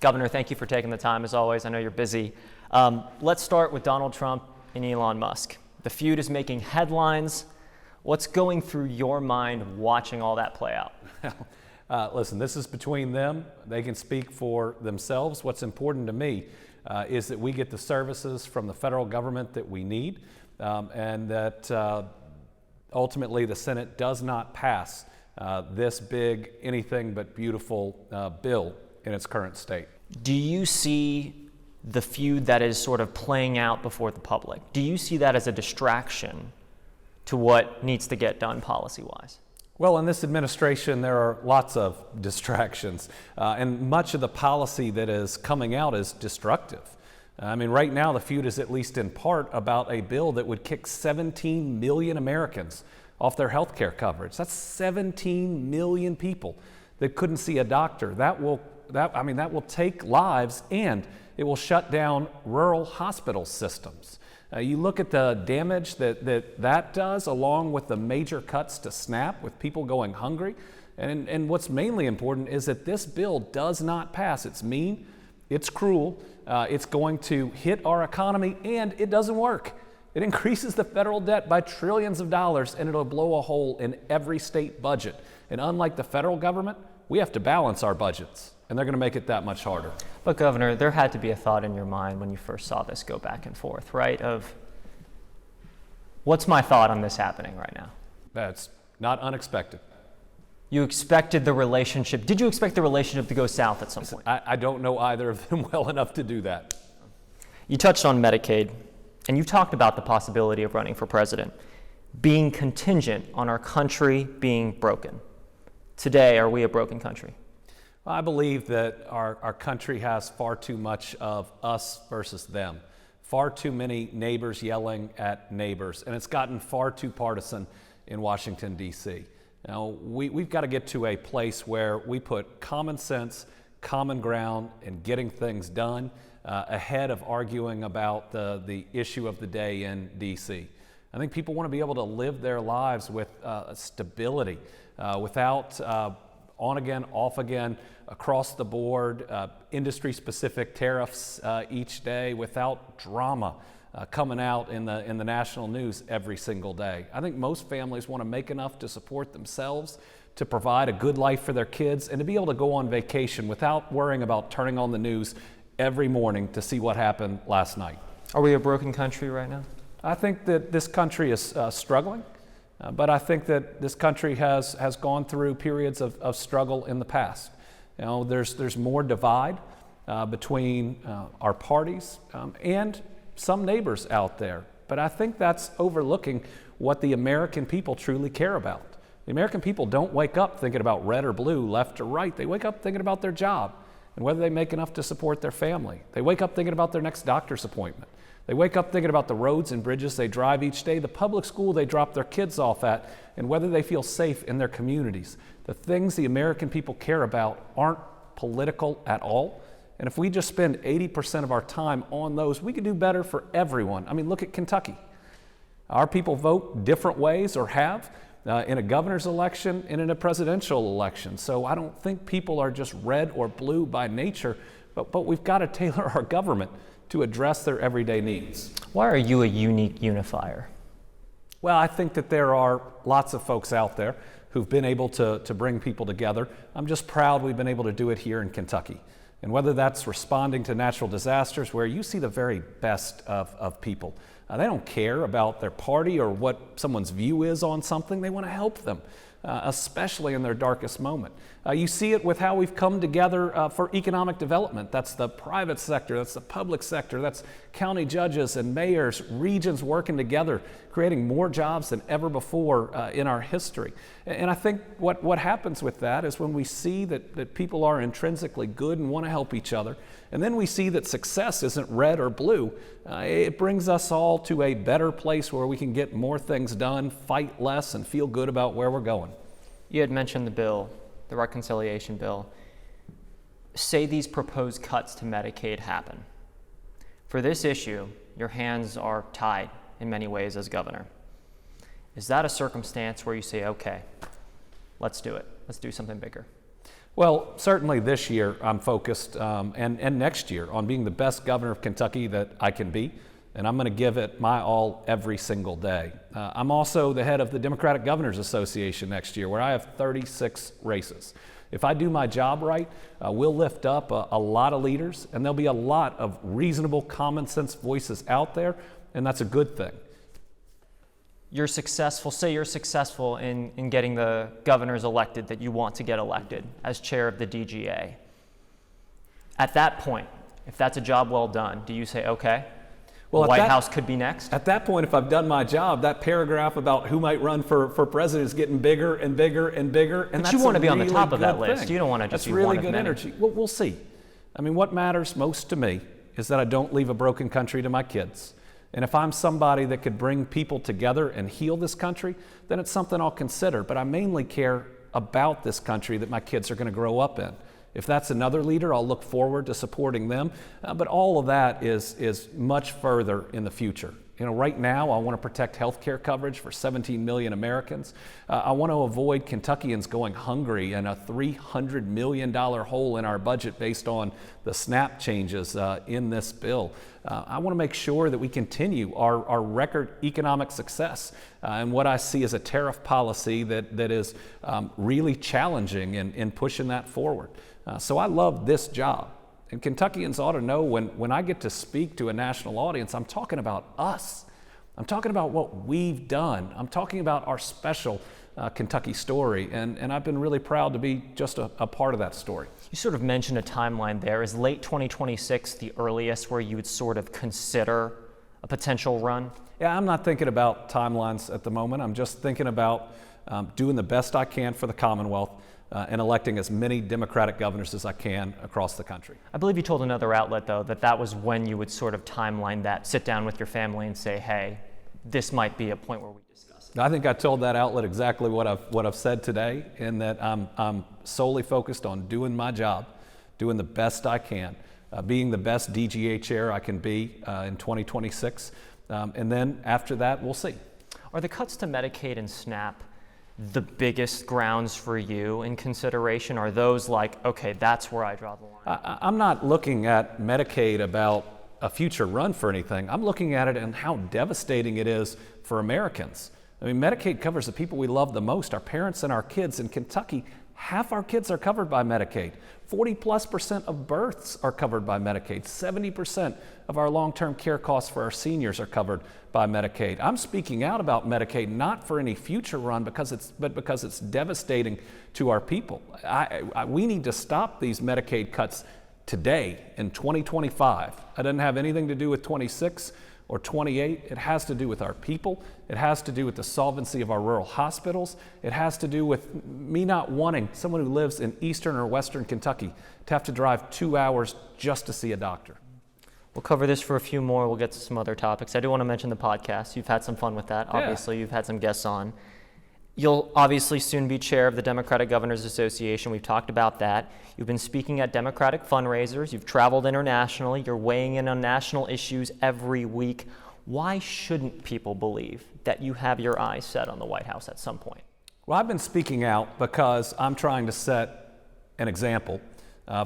Governor, thank you for taking the time as always. I know you're busy. Let's start with Donald Trump and Elon Musk. The feud is making headlines. What's going through your mind watching all that play out? Listen, this is between them. They can speak for themselves. What's important to me is that we get the services from the federal government that we need, and that ultimately the Senate does not pass this big, anything but beautiful bill in its current state. Do you see the feud that is sort of playing out before the public? Do you see that as a distraction to what needs to get done policy-wise? Well, in this administration, there are lots of distractions, and much of the policy that is coming out is destructive. I mean, right now, the feud is at least in part about a bill that would kick 17 million Americans off their health care coverage. That's 17 million people that couldn't see a doctor. That will take lives, and it will shut down rural hospital systems. You look at the damage that does, along with the major cuts to SNAP, with people going hungry. And what's mainly important is that this bill does not pass. It's mean, it's cruel, it's going to hit our economy, and it doesn't work. It increases the federal debt by trillions of dollars, and it'll blow a hole in every state budget. And unlike the federal government, we have to balance our budgets, and they're going to make it that much harder. But Governor, there had to be a thought in your mind when you first saw this go back and forth, right? Of what's my thought on this happening right now? That's not unexpected. You expected the relationship. Did you expect the relationship to go south at some point? I don't know either of them well enough to do that. You touched on Medicaid, and you talked about the possibility of running for president being contingent on our country being broken. Today, are we a broken country? I believe that our country has far too much of us versus them, far too many neighbors yelling at neighbors, and it's gotten far too partisan in Washington, D.C. Now, we've got to get to a place where we put common sense, common ground, and getting things done ahead of arguing about the issue of the day in D.C. I think people want to be able to live their lives with stability, without on again, off again, across the board, industry-specific tariffs each day, without drama coming out in the national news every single day. I think most families want to make enough to support themselves, to provide a good life for their kids, and to be able to go on vacation without worrying about turning on the news every morning to see what happened last night. Are we a broken country right now? I think that this country is struggling. But I think that this country has gone through periods of struggle in the past. You know, there's more divide between our parties and some neighbors out there. But I think that's overlooking what the American people truly care about. The American people don't wake up thinking about red or blue, left or right. They wake up thinking about their job and whether they make enough to support their family. They wake up thinking about their next doctor's appointment. They wake up thinking about the roads and bridges they drive each day, the public school they drop their kids off at, and whether they feel safe in their communities. The things the American people care about aren't political at all. And if we just spend 80% of our time on those, we could do better for everyone. I mean, look at Kentucky. Our people vote different ways, or have, in a governor's election and in a presidential election. So I don't think people are just red or blue by nature, but we've got to tailor our government to address their everyday needs. Why are you a unique unifier? Well, I think that there are lots of folks out there who've been able to bring people together. I'm just proud we've been able to do it here in Kentucky. And whether that's responding to natural disasters, where you see the very best of people. They don't care about their party or what someone's view is on something. They want to help them, especially in their darkest moment. You see it with how we've come together for economic development. That's the private sector, that's the public sector, that's county judges and mayors, regions working together, creating more jobs than ever before in our history. And I think what happens with that is when we see that people are intrinsically good and want to help each other, and then we see that success isn't red or blue, it brings us all to a better place where we can get more things done, fight less, and feel good about where we're going. You had mentioned the bill, the reconciliation bill. Say these proposed cuts to Medicaid happen. For this issue, your hands are tied in many ways as governor. Is that a circumstance where you say, okay, let's do it. Let's do something bigger? Well, certainly this year I'm focused, and next year, on being the best governor of Kentucky that I can be, and I'm going to give it my all every single day. I'm also the head of the Democratic Governors Association next year, where I have 36 races. If I do my job right, we'll lift up a lot of leaders, and there'll be a lot of reasonable, common sense voices out there, and that's a good thing. Say you're successful in getting the governors elected that you want to get elected as chair of the DGA. At that point, if that's a job well done, do you say, okay, well, the White House could be next? At that point, if I've done my job, that paragraph about who might run for president is getting bigger and bigger and bigger. And but you want to be on the top of that list. You don't want to just be one of many. That's really good energy. Well, we'll see. I mean, what matters most to me is that I don't leave a broken country to my kids. And if I'm somebody that could bring people together and heal this country, then it's something I'll consider. But I mainly care about this country that my kids are going to grow up in. If that's another leader, I'll look forward to supporting them. But all of that is much further in the future. You know, right now, I want to protect health care coverage for 17 million Americans. I want to avoid Kentuckians going hungry and a $300 million hole in our budget based on the SNAP changes in this bill. I want to make sure that we continue our record economic success and what I see as a tariff policy that is really challenging in pushing that forward. So I love this job. And Kentuckians ought to know when I get to speak to a national audience, I'm talking about us. I'm talking about what we've done. I'm talking about our special Kentucky story. And I've been really proud to be just a part of that story. You sort of mentioned a timeline there. Is late 2026 the earliest where you would sort of consider a potential run? Yeah, I'm not thinking about timelines at the moment. I'm just thinking about doing the best I can for the Commonwealth. And electing as many Democratic governors as I can across the country. I believe you told another outlet, though, that was when you would sort of timeline that, sit down with your family and say, hey, this might be a point where we discuss it. I think I told that outlet exactly what I've said today, in that I'm solely focused on doing my job, doing the best I can, being the best DGA chair I can be in 2026. And then after that, we'll see. Are the cuts to Medicaid and SNAP the biggest grounds for you in consideration? Are those like, okay, that's where I draw the line? I'm not looking at Medicaid about a future run for anything. I'm looking at it and how devastating it is for Americans. I mean, Medicaid covers the people we love the most, our parents and our kids. In Kentucky, half our kids are covered by Medicaid. 40+% of births are covered by Medicaid. 70% of our long-term care costs for our seniors are covered by Medicaid. I'm speaking out about Medicaid not for any future run, but because it's devastating to our people. We need to stop these Medicaid cuts today in 2025. It doesn't have anything to do with 26 or 28. It has to do with our people. It has to do with the solvency of our rural hospitals. It has to do with me not wanting someone who lives in eastern or western Kentucky to have to drive 2 hours just to see a doctor. We'll cover this for a few more. We'll get to some other topics. I do want to mention the podcast. You've had some fun with that. Obviously, You've had some guests on. You'll obviously soon be chair of the Democratic Governors Association. We've talked about that. You've been speaking at Democratic fundraisers. You've traveled internationally. You're weighing in on national issues every week. Why shouldn't people believe that you have your eyes set on the White House at some point? Well, I've been speaking out because I'm trying to set an example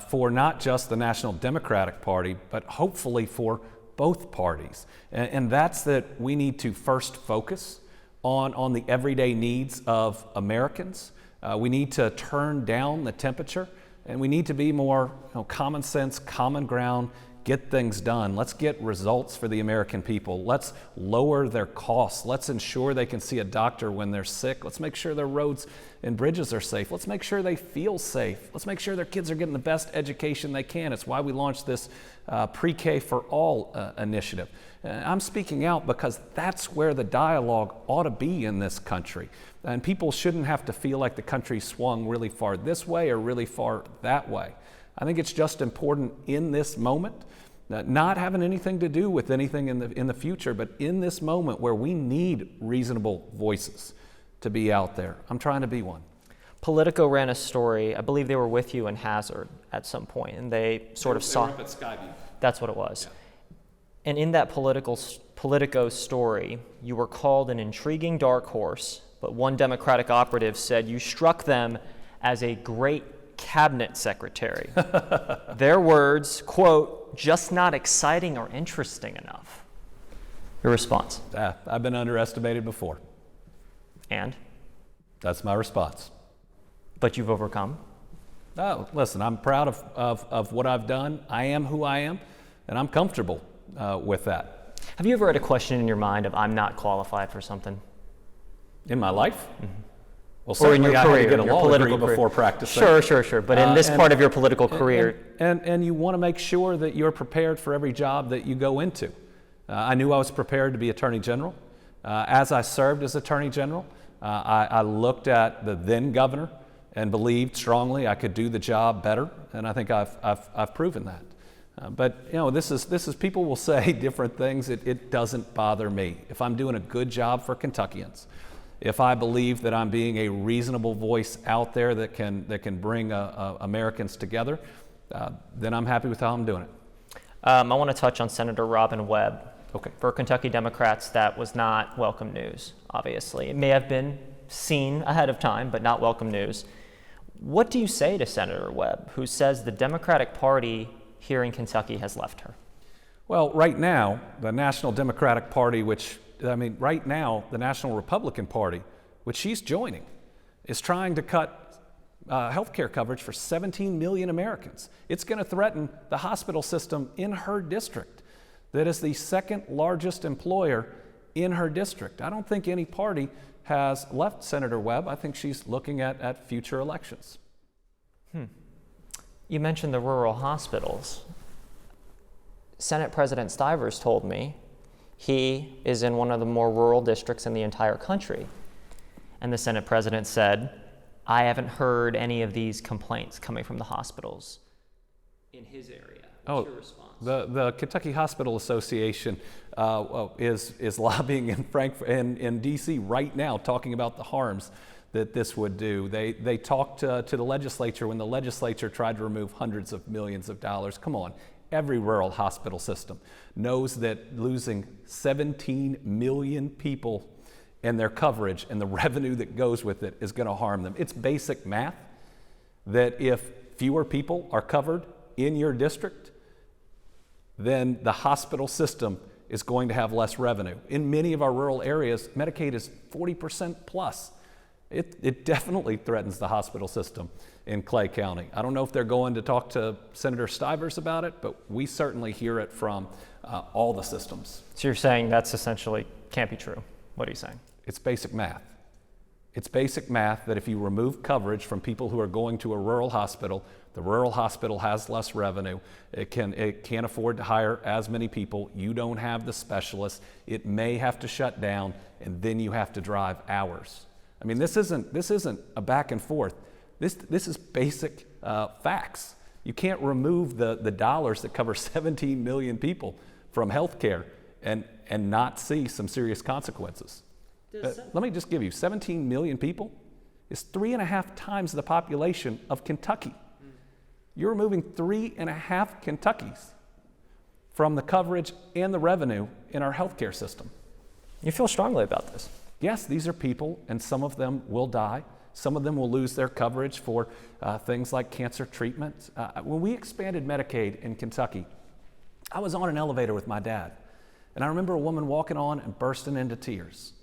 for not just the National Democratic Party, but hopefully for both parties. And that's that we need to first focus on the everyday needs of Americans. We need to turn down the temperature, and we need to be more common sense, common ground, get things done. Let's get results for the American people. Let's lower their costs. Let's ensure they can see a doctor when they're sick. Let's make sure their roads and bridges are safe. Let's make sure they feel safe. Let's make sure their kids are getting the best education they can. It's why we launched this Pre-K for All initiative. I'm speaking out because that's where the dialogue ought to be in this country. And people shouldn't have to feel like the country swung really far this way or really far that way. I think it's just important in this moment, not having anything to do with anything in the future, but in this moment where we need reasonable voices to be out there. I'm trying to be one. Politico ran a story. I believe they were with you in Hazard at some point, and they sort of saw. They were up at Skyview. That's what it was. Yeah. And in that Politico story, you were called an intriguing dark horse, but one Democratic operative said you struck them as a great cabinet secretary. Their words, quote, just not exciting or interesting enough. Your response? I've been underestimated before. And? That's my response. But you've overcome? Oh, listen, I'm proud of what I've done. I am who I am, and I'm comfortable with that. Have you ever had a question in your mind of, I'm not qualified for something? In my life? Mm-hmm. Well, or in your I career, had to get a your law political degree before practicing. Sure. But in this part of your political career. And you want to make sure that you're prepared for every job that you go into. I knew I was prepared to be Attorney General. As I served as Attorney General, I looked at the then governor and believed strongly I could do the job better, and I think I've proven that. But this is people will say different things. It doesn't bother me. If I'm doing a good job for Kentuckians, if I believe that I'm being a reasonable voice out there that can bring Americans together, then I'm happy with how I'm doing it. I want to touch on Senator Robin Webb. Okay. For Kentucky Democrats, that was not welcome news, obviously. It may have been seen ahead of time, but not welcome news. What do you say to Senator Webb, who says the Democratic Party here in Kentucky has left her? Well, right now, the National Democratic Party, right now, the National Republican Party, which she's joining, is trying to cut health care coverage for 17 million Americans. It's going to threaten the hospital system in her district, that is the second largest employer in her district. I don't think any party has left Senator Webb. I think she's looking at future elections. You mentioned the rural hospitals. Senate President Stivers told me he is in one of the more rural districts in the entire country. And the Senate President said, I haven't heard any of these complaints coming from the hospitals in his area. What's your response? The Kentucky Hospital Association is lobbying in D.C. right now, talking about the harms that this would do. They talked to the legislature when the legislature tried to remove hundreds of millions of dollars. Come on, every rural hospital system knows that losing 17 million people and their coverage and the revenue that goes with it is going to harm them. It's basic math that if fewer people are covered in your district, then the hospital system is going to have less revenue. In many of our rural areas, Medicaid is 40% plus. It definitely threatens the hospital system in Clay County. I don't know if they're going to talk to Senator Stivers about it, but we certainly hear it from all the systems. So you're saying that's essentially can't be true. What are you saying? It's basic math. It's basic math that if you remove coverage from people who are going to a rural hospital, the rural hospital has less revenue. It can't afford to hire as many people. You don't have the specialists. It may have to shut down, and then you have to drive hours. I mean, this isn't a back and forth. This is basic facts. You can't remove the dollars that cover 17 million people from health care and not see some serious consequences. Let me just give you, 17 million people is 3.5 times the population of Kentucky. You're removing 3.5 Kentuckys from the coverage and the revenue in our healthcare system. You feel strongly about this? Yes, these are people, and some of them will die. Some of them will lose their coverage for things like cancer treatment. When we expanded Medicaid in Kentucky, I was on an elevator with my dad, and I remember a woman walking on and bursting into tears.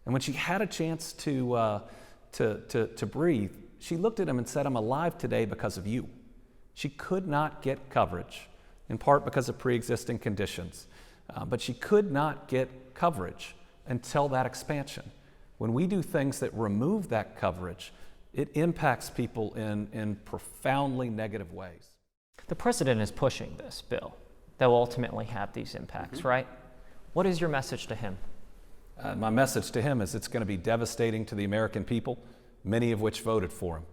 And when she had a chance to breathe, she looked at him and said, "I'm alive today because of you." She could not get coverage, in part because of pre-existing conditions, but she could not get coverage until that expansion. When we do things that remove that coverage, it impacts people in profoundly negative ways. The president is pushing this bill that will ultimately have these impacts, right? What is your message to him? My message to him is it's going to be devastating to the American people, many of which voted for him.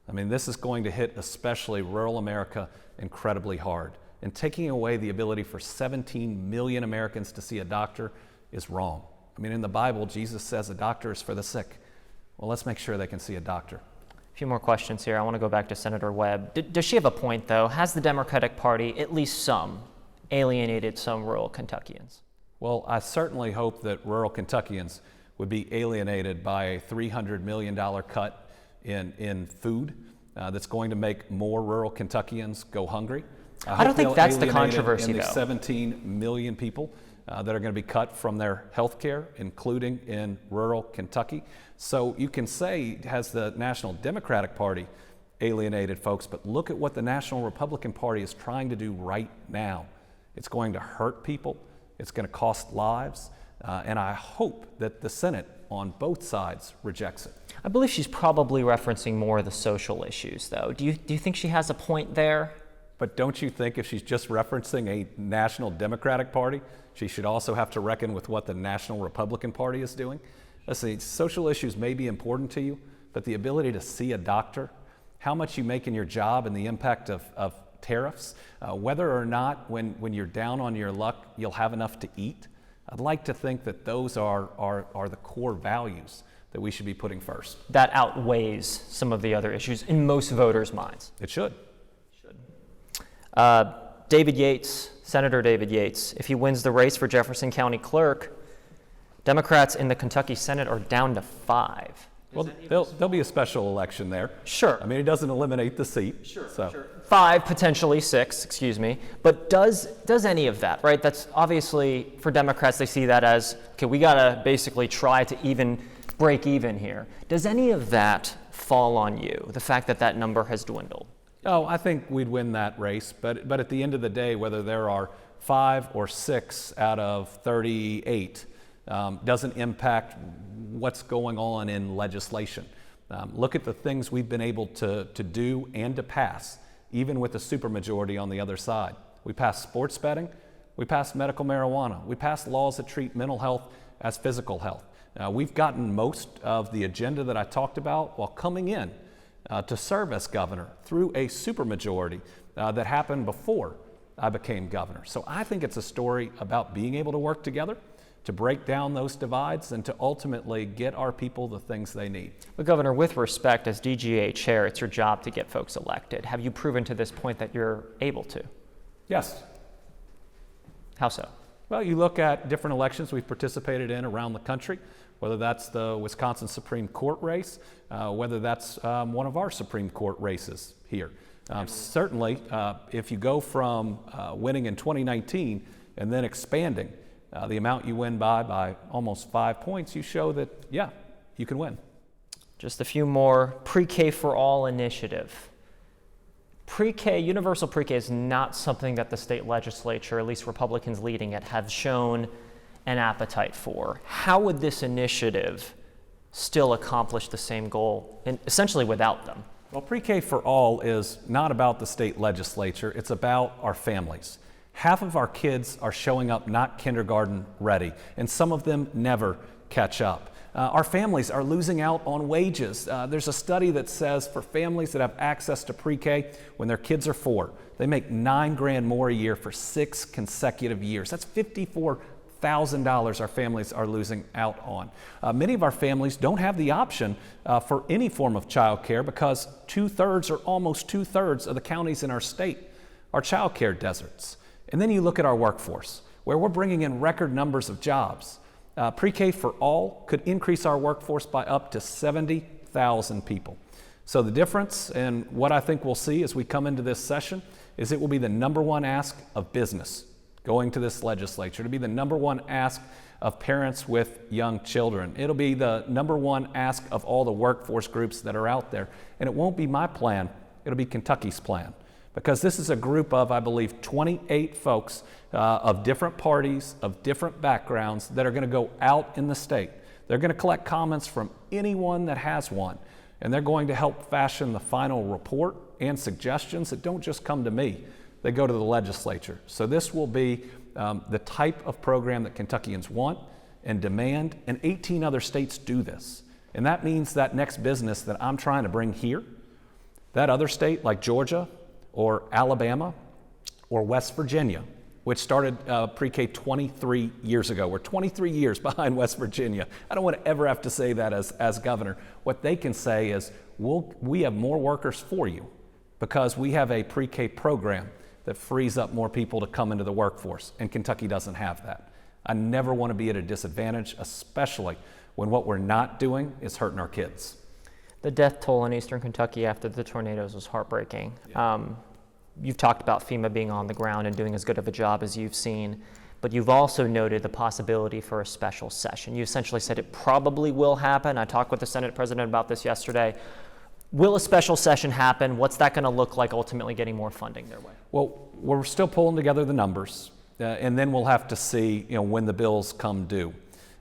I mean, this is going to hit especially rural America incredibly hard. And taking away the ability for 17 million Americans to see a doctor is wrong. I mean, in the Bible, Jesus says a doctor is for the sick. Well, let's make sure they can see a doctor. A few more questions here. I want to go back to Senator Webb. Does she have a point, though? Has the Democratic Party, at least some, alienated some rural Kentuckians? Well, I certainly hope that rural Kentuckians would be alienated by a $300 million cut in food that's going to make more rural Kentuckians go hungry. I don't think that's the controversy, though. though. 17 million people that are going to be cut from their health care, including in rural Kentucky. So you can say, has the National Democratic Party alienated folks, but look at what the National Republican Party is trying to do right now. It's going to hurt people. It's going to cost lives. And I hope that the Senate on both sides rejects it. I believe she's probably referencing more of the social issues, though. Do you think she has a point there? But don't you think if she's just referencing a National Democratic Party, she should also have to reckon with what the National Republican Party is doing? Let's see, social issues may be important to you, but the ability to see a doctor, how much you make in your job and the impact of tariffs, whether or not when you're down on your luck, you'll have enough to eat. I'd like to think that those are the core values that we should be putting first. That outweighs some of the other issues in most voters' minds. It should. David Yates, Senator David Yates, if he wins the race for Jefferson County Clerk, Democrats in the Kentucky Senate are down to 5. Well, there'll be a special election there. Sure. I mean, it doesn't eliminate the seat. Sure. 5, potentially 6, excuse me. But does any of that, right? That's obviously, for Democrats, they see that as, okay, we got to basically try to even break even here. Does any of that fall on you, the fact that that number has dwindled? Oh, I think we'd win that race, but at the end of the day, whether there are 5 or 6 out of 38 doesn't impact what's going on in legislation. Look at the things we've been able to do and to pass, even with the supermajority on the other side. We passed sports betting, we passed medical marijuana, we passed laws that treat mental health as physical health. We've gotten most of the agenda that I talked about while coming in to serve as governor through a supermajority that happened before I became governor. So I think it's a story about being able to work together, to break down those divides, and to ultimately get our people the things they need. But Governor, with respect, as DGA chair, it's your job to get folks elected. Have you proven to this point that you're able to? Yes. How so? Well, you look at different elections we've participated in around the country, whether that's the Wisconsin Supreme Court race, whether that's one of our Supreme Court races here. Certainly, if you go from winning in 2019 and then expanding the amount you win by almost 5 points, you show that, yeah, you can win. Just a few more. Pre-K for All initiative. Pre-K, universal pre-K is not something that the state legislature, at least Republicans leading it, have shown an appetite for. How would this initiative still accomplish the same goal, and essentially without them? Well, Pre-K for All is not about the state legislature, it's about our families. Half of our kids are showing up not kindergarten ready, and some of them never catch up. Our families are losing out on wages. There's a study that says for families that have access to pre-K when their kids are 4, they make $9,000 more a year for 6 consecutive years. That's $54,000 our families are losing out on. Many of our families don't have the option for any form of child care because 2/3 or almost 2/3 of the counties in our state are child care deserts. And then you look at our workforce, where we're bringing in record numbers of jobs. Pre-K for All could increase our workforce by up to 70,000 people. So the difference, and what I think we'll see as we come into this session, is it will be the number one ask of business going to this legislature. It'll be the number one ask of parents with young children. It'll be the number one ask of all the workforce groups that are out there. And it won't be my plan, it'll be Kentucky's plan. Because this is a group of, I believe, 28 folks of different parties, of different backgrounds that are going to go out in the state. They're going to collect comments from anyone that has one, and they're going to help fashion the final report and suggestions that don't just come to me. They go to the legislature. So this will be the type of program that Kentuckians want and demand, and 18 other states do this. And that means that next business that I'm trying to bring here, that other state like Georgia, or Alabama, or West Virginia, which started pre-K 23 years ago. We're 23 years behind West Virginia. I don't want to ever have to say that as governor. What they can say is, we have more workers for you because we have a pre-K program that frees up more people to come into the workforce, and Kentucky doesn't have that. I never want to be at a disadvantage, especially when what we're not doing is hurting our kids. The death toll in eastern Kentucky after the tornadoes was heartbreaking. Yeah. You've talked about FEMA being on the ground and doing as good of a job as you've seen, but you've also noted the possibility for a special session. You essentially said it probably will happen. I talked with the Senate President about this yesterday. Will a special session happen? What's that going to look like ultimately getting more funding their way? Well, we're still pulling together the numbers, and then we'll have to see, when the bills come due.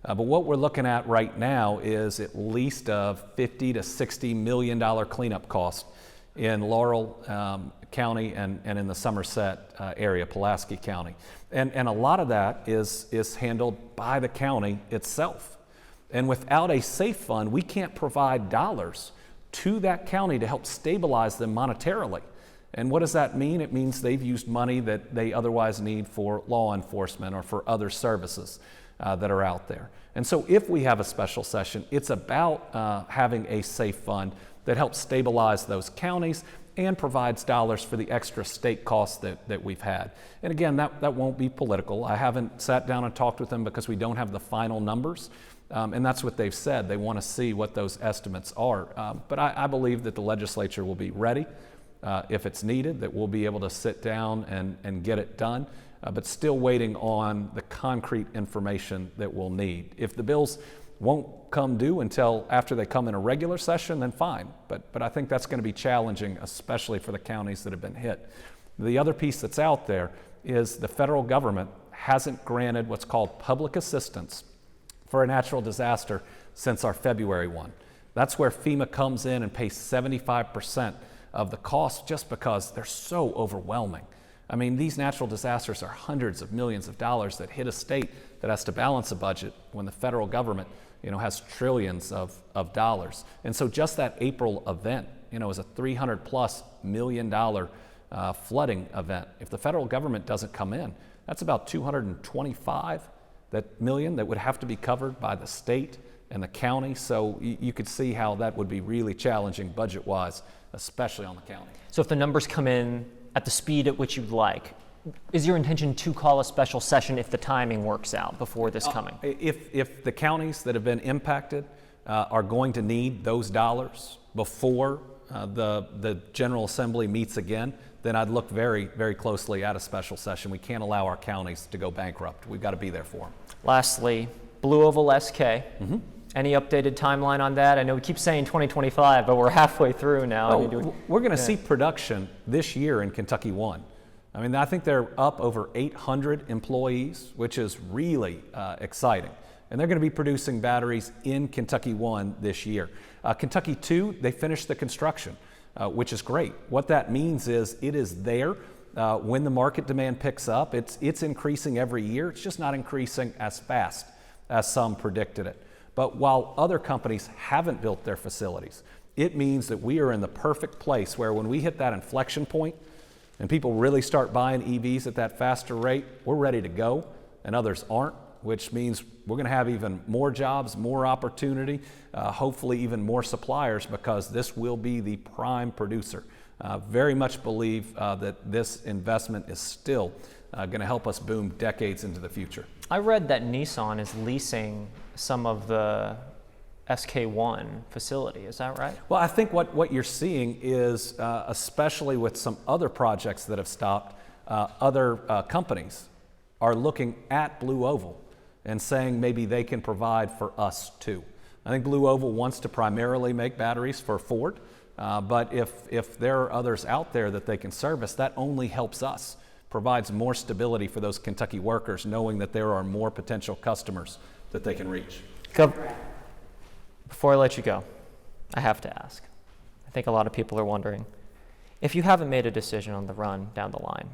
But what we're looking at right now is at least a $50 to $60 million cleanup cost in Laurel County and in the Somerset area, Pulaski County. And a lot of that is handled by the county itself. And without a safe fund, we can't provide dollars to that county to help stabilize them monetarily. And what does that mean? It means they've used money that they otherwise need for law enforcement or for other services that are out there. And so if we have a special session, it's about having a safe fund that helps stabilize those counties and provides dollars for the extra state costs that we've had. And again, that won't be political. I haven't sat down and talked with them because we don't have the final numbers. And that's what they've said. They want to see what those estimates are. But I believe that the legislature will be ready if it's needed, that we'll be able to sit down and get it done, but still waiting on the concrete information that we'll need. If the bills won't come due until after they come in a regular session, then fine. But I think that's going to be challenging, especially for the counties that have been hit. The other piece that's out there is the federal government hasn't granted what's called public assistance for a natural disaster since our February one. That's where FEMA comes in and pays 75% of the cost just because they're so overwhelming. I mean, these natural disasters are hundreds of millions of dollars that hit a state that has to balance a budget when the federal government, has trillions of dollars. And so just that April event, is a $300+ million flooding event. If the federal government doesn't come in, that's about $225 million that would have to be covered by the state and the county. So you could see how that would be really challenging budget-wise, especially on the county. So if the numbers come in at the speed at which you'd like, is your intention to call a special session if the timing works out before this coming? If the counties that have been impacted are going to need those dollars before the General Assembly meets again, then I'd look very, very closely at a special session. We can't allow our counties to go bankrupt. We've got to be there for them. Lastly, Blue Oval SK. Mm-hmm. Any updated timeline on that? I know we keep saying 2025, but we're halfway through now. We're going to see production this year in Kentucky 1. I mean, I think they're up over 800 employees, which is really exciting. And they're going to be producing batteries in Kentucky 1 this year. Kentucky 2, they finished the construction, which is great. What that means is it is there when the market demand picks up. It's increasing every year. It's just not increasing as fast as some predicted it. But while other companies haven't built their facilities, it means that we are in the perfect place where when we hit that inflection point and people really start buying EVs at that faster rate, we're ready to go and others aren't, which means we're going to have even more jobs, more opportunity, hopefully even more suppliers, because this will be the prime producer. Very much believe that this investment is still going to help us boom decades into the future. I read that Nissan is leasing some of the SK1 facility. Is that right? Well, I think what you're seeing is, especially with some other projects that have stopped, other companies are looking at Blue Oval and saying maybe they can provide for us too. I think Blue Oval wants to primarily make batteries for Ford, but if there are others out there that they can service, that only helps us, provides more stability for those Kentucky workers, knowing that there are more potential customers that they can reach. Before I let you go, I have to ask. I think a lot of people are wondering, if you haven't made a decision on the run down the line,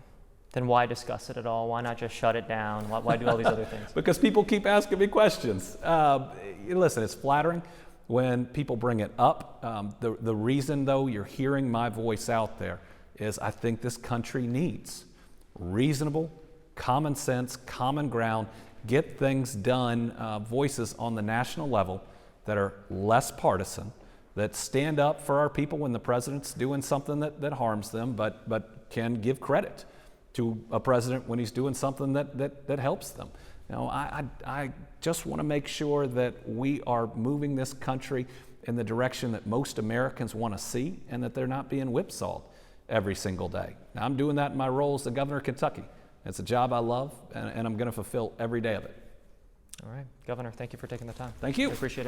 then why discuss it at all? Why not just shut it down? Why do all these other things? Because people keep asking me questions. Listen, it's flattering when people bring it up. The reason, though, you're hearing my voice out there is I think this country needs reasonable, common sense, common ground, get things done, voices on the national level that are less partisan, that stand up for our people when the president's doing something that harms them, but can give credit to a president when he's doing something that helps them. I just want to make sure that we are moving this country in the direction that most Americans want to see, and that they're not being whipsawed every single day. Now, I'm doing that in my role as the governor of Kentucky. It's a job I love, and I'm going to fulfill every day of it. All right. Governor, thank you for taking the time. Thank you. I appreciate it.